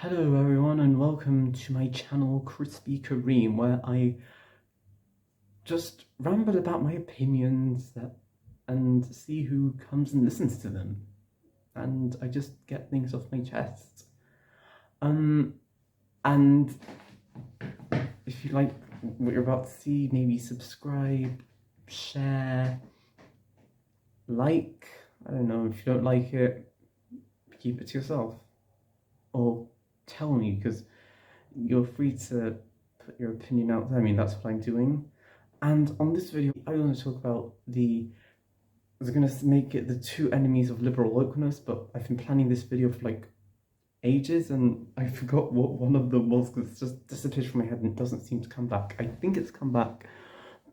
Hello everyone and welcome to my channel Crispy Kareem, where I just ramble about my opinions and see who comes and listens to them, and I just get things off my chest. Um and if you like what you're about to see, maybe subscribe, share, like. I don't know, if you don't like it, keep it to yourself, or tell me, because you're free to put your opinion out there. I mean, that's what I'm doing. And on this video, I want to talk about I was going to make it the two enemies of liberal wokeness, but I've been planning this video for like ages and I forgot what one of them was because it's just disappeared from my head and it doesn't seem to come back. I think it's come back,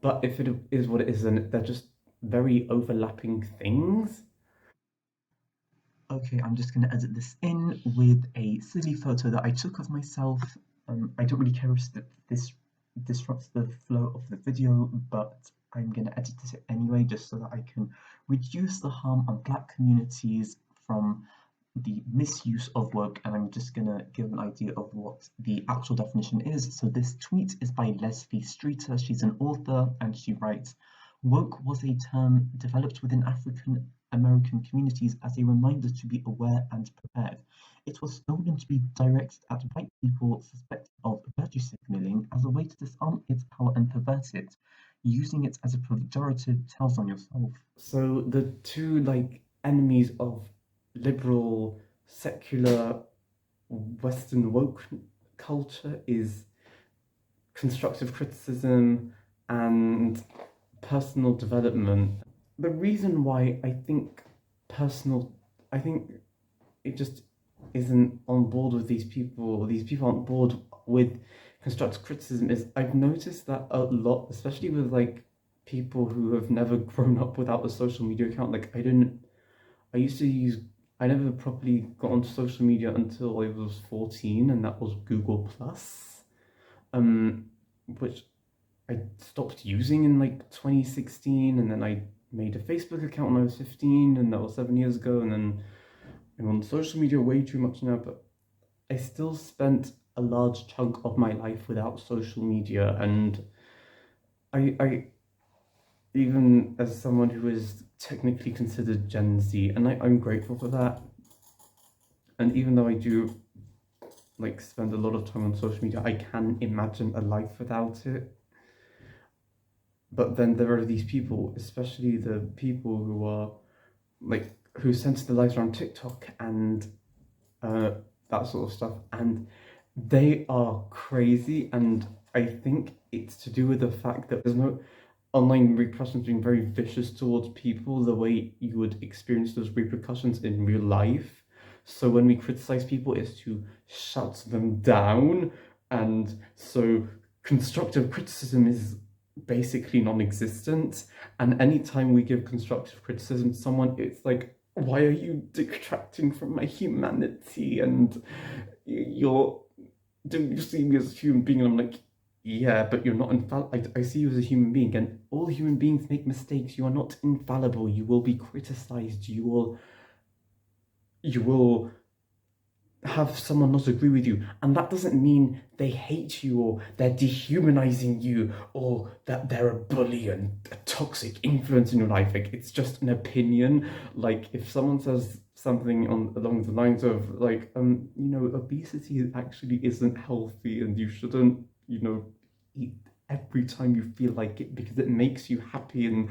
but if it is what it is, then they're just very overlapping things. Okay, I'm just going to edit this in with a silly photo that I took of myself. I don't really care if this disrupts the flow of the video, but I'm going to edit it anyway, just so that I can reduce the harm on Black communities from the misuse of woke, and I'm just going to give an idea of what the actual definition is. So this tweet is by Leslie Streeter. She's an author, and she writes, "Woke was a term developed within African American communities as a reminder to be aware and prepared. It was stolen to be directed at white people suspected of virtue signaling as a way to disarm its power and pervert it. Using it as a pejorative tells on yourself." So the two enemies of liberal, secular, Western woke culture is constructive criticism and personal development. The reason why I think it just isn't on board with these people aren't bored with constructive criticism, is I've noticed that a lot, especially with people who have never grown up without a social media account. I used to use, I never properly got onto social media until I was 14, and that was Google Plus, which I stopped using in 2016, and then I made a Facebook account when I was 15, and that was 7 years ago, and then I'm on social media way too much now, but I still spent a large chunk of my life without social media, and I even as someone who is technically considered Gen Z, and I'm grateful for that, and even though I do spend a lot of time on social media, I can imagine a life without it. But then there are these people, especially the people who are who center their lives around TikTok and that sort of stuff, and they are crazy. And I think it's to do with the fact that there's no online repercussions being very vicious towards people the way you would experience those repercussions in real life. So when we criticize people, it's to shut them down, and so constructive criticism is basically non-existent. And anytime we give constructive criticism to someone, it's like, why are you detracting from my humanity? And don't you see me as a human being? And I'm like, yeah, but you're not infallible. I see you as a human being, and all human beings make mistakes. You are not infallible. You will be criticized. You will have someone not agree with you, and that doesn't mean they hate you or they're dehumanizing you or that they're a bully and a toxic influence in your life. It's just an opinion. If someone says something along the lines of obesity actually isn't healthy and you shouldn't eat every time you feel like it because it makes you happy, and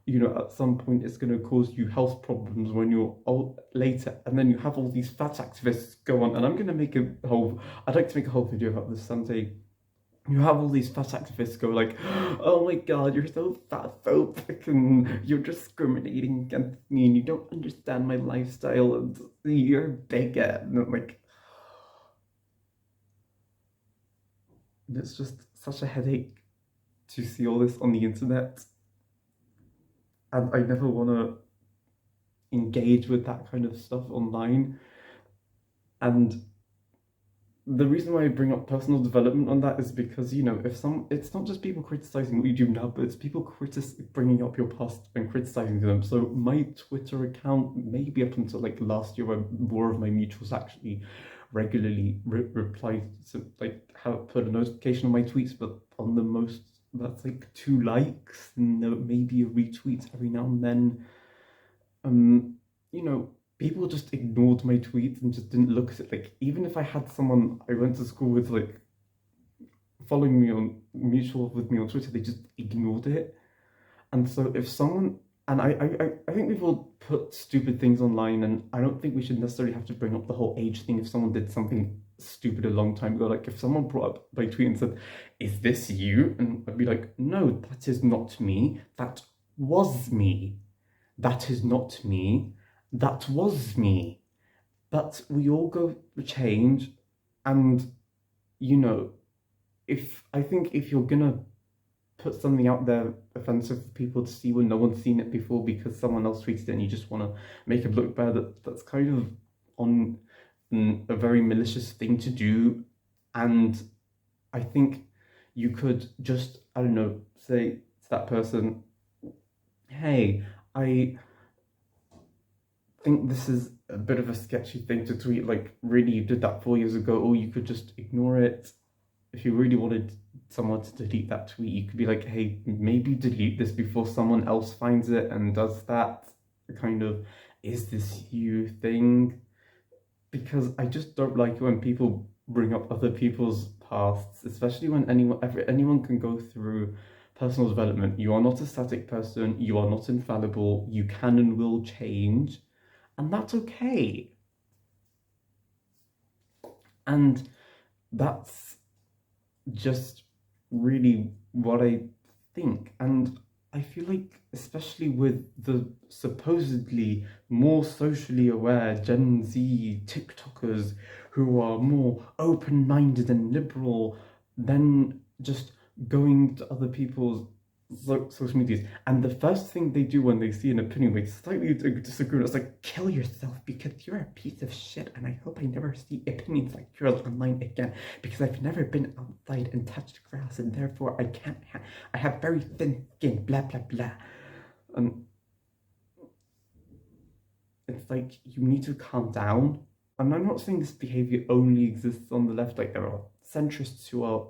at some point it's going to cause you health problems when you're old later, and then you have all these fat activists go on, and I'd like to make a whole video about this someday. You have all these fat activists go like, oh my god, you're so fat phobic and you're discriminating against me and you don't understand my lifestyle and you're a bigot, and I'm it's just such a headache to see all this on the internet, and I never want to engage with that kind of stuff online. And the reason why I bring up personal development on that is because it's not just people criticizing what you do now, but it's people bringing up your past and criticizing them. So my Twitter account, maybe up until last year, where more of my mutuals actually regularly reply to like have put a notification on my tweets, but on the most that's like 2 likes and maybe a retweet every now and then. Um, you know, people just ignored my tweets and just didn't look at it. Like even if I had someone I went to school with like following me on mutual with me on Twitter, they just ignored it. And so if someone and I think we've all put stupid things online, and I don't think we should necessarily have to bring up the whole age thing if someone did something stupid a long time ago. Like if someone brought up my tweet and said, "Is this you?" and I'd be like, "No, that is not me. That was me. That is not me. That was me." But we all go change, and you know, if I think if you're gonna put something out there offensive for people to see when no one's seen it before because someone else tweeted it and you just want to make it look bad, that's kind of on a very malicious thing to do. And I think you could just, I don't know, say to that person, hey, I think this is a bit of a sketchy thing to tweet. Like, really, you did that 4 years ago, or you could just ignore it. If you really wanted someone to delete that tweet, you could be like, hey, maybe delete this before someone else finds it and does that kind of, is this you thing? Because I just don't like it when people bring up other people's pasts, especially when anyone can go through personal development. You are not a static person, you are not infallible, you can and will change, and that's okay. And that's just really what I think. And I feel like, especially with the supposedly more socially aware Gen Z TikTokers who are more open minded and liberal than just going to other people's social medias, and the first thing they do when they see an opinion they slightly disagree with, it's like, kill yourself because you're a piece of shit, and I hope I never see opinions like yours online again, because I've never been outside and touched grass, and therefore I can't I have very thin skin, blah blah blah. And it's like, you need to calm down. And I'm not saying this behavior only exists on the left. Like, there are centrists who are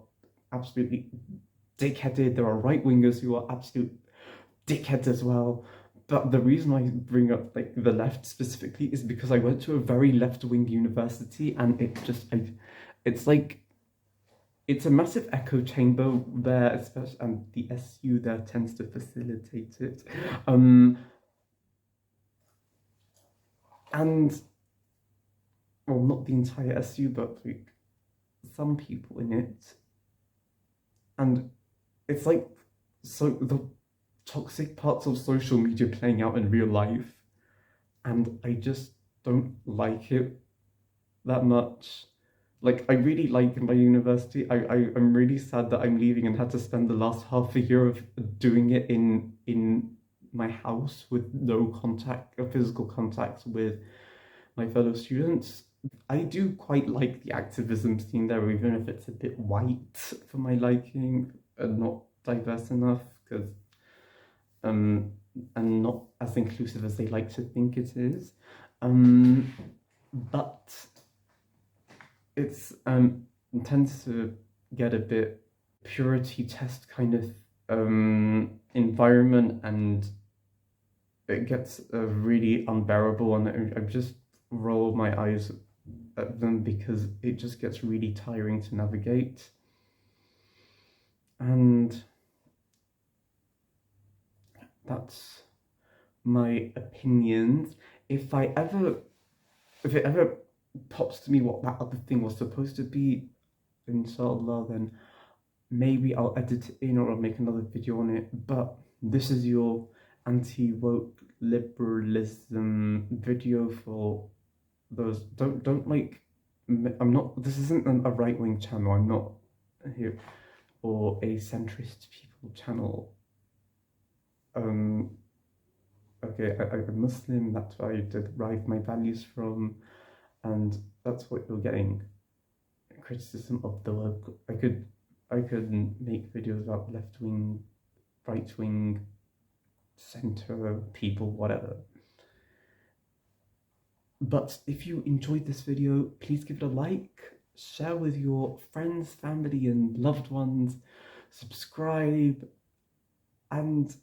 absolutely dickheaded, there are right wingers who are absolute dickheads as well. But the reason I bring up like the left specifically is because I went to a very left wing university, and it's like, it's a massive echo chamber there, especially, and the SU there tends to facilitate it. And well, not the entire SU, but like some people in it. And it's like, so the toxic parts of social media playing out in real life, and I just don't like it that much. Like, I really like my university. I'm really sad that I'm leaving and had to spend the last half a year of doing it in my house with no contact, physical contact with my fellow students. I do quite like the activism scene there, even if it's a bit white for my liking and not diverse enough, because and not as inclusive as they like to think it is. But it's tends to get a bit purity test kind of environment, and it gets really unbearable, and I just roll my eyes at them because it just gets really tiring to navigate. And that's my opinions. If it ever pops to me what that other thing was supposed to be, inshallah, then maybe I'll edit it in or I'll make another video on it. But this is your anti-woke liberalism video for those. Don't like, I'm not, this isn't a right-wing channel, I'm not here, or a centrist people channel. Okay, I'm Muslim, that's where I derive my values from, and that's what you're getting. Criticism of the woke. I could make videos about left wing, right wing, center people, whatever. But if you enjoyed this video, please give it a like, share with your friends, family, and loved ones, subscribe, and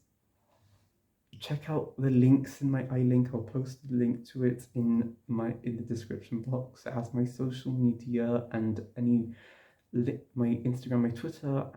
check out the links in my iLink. I'll post the link to it in the description box. It has my social media and my Instagram, my Twitter,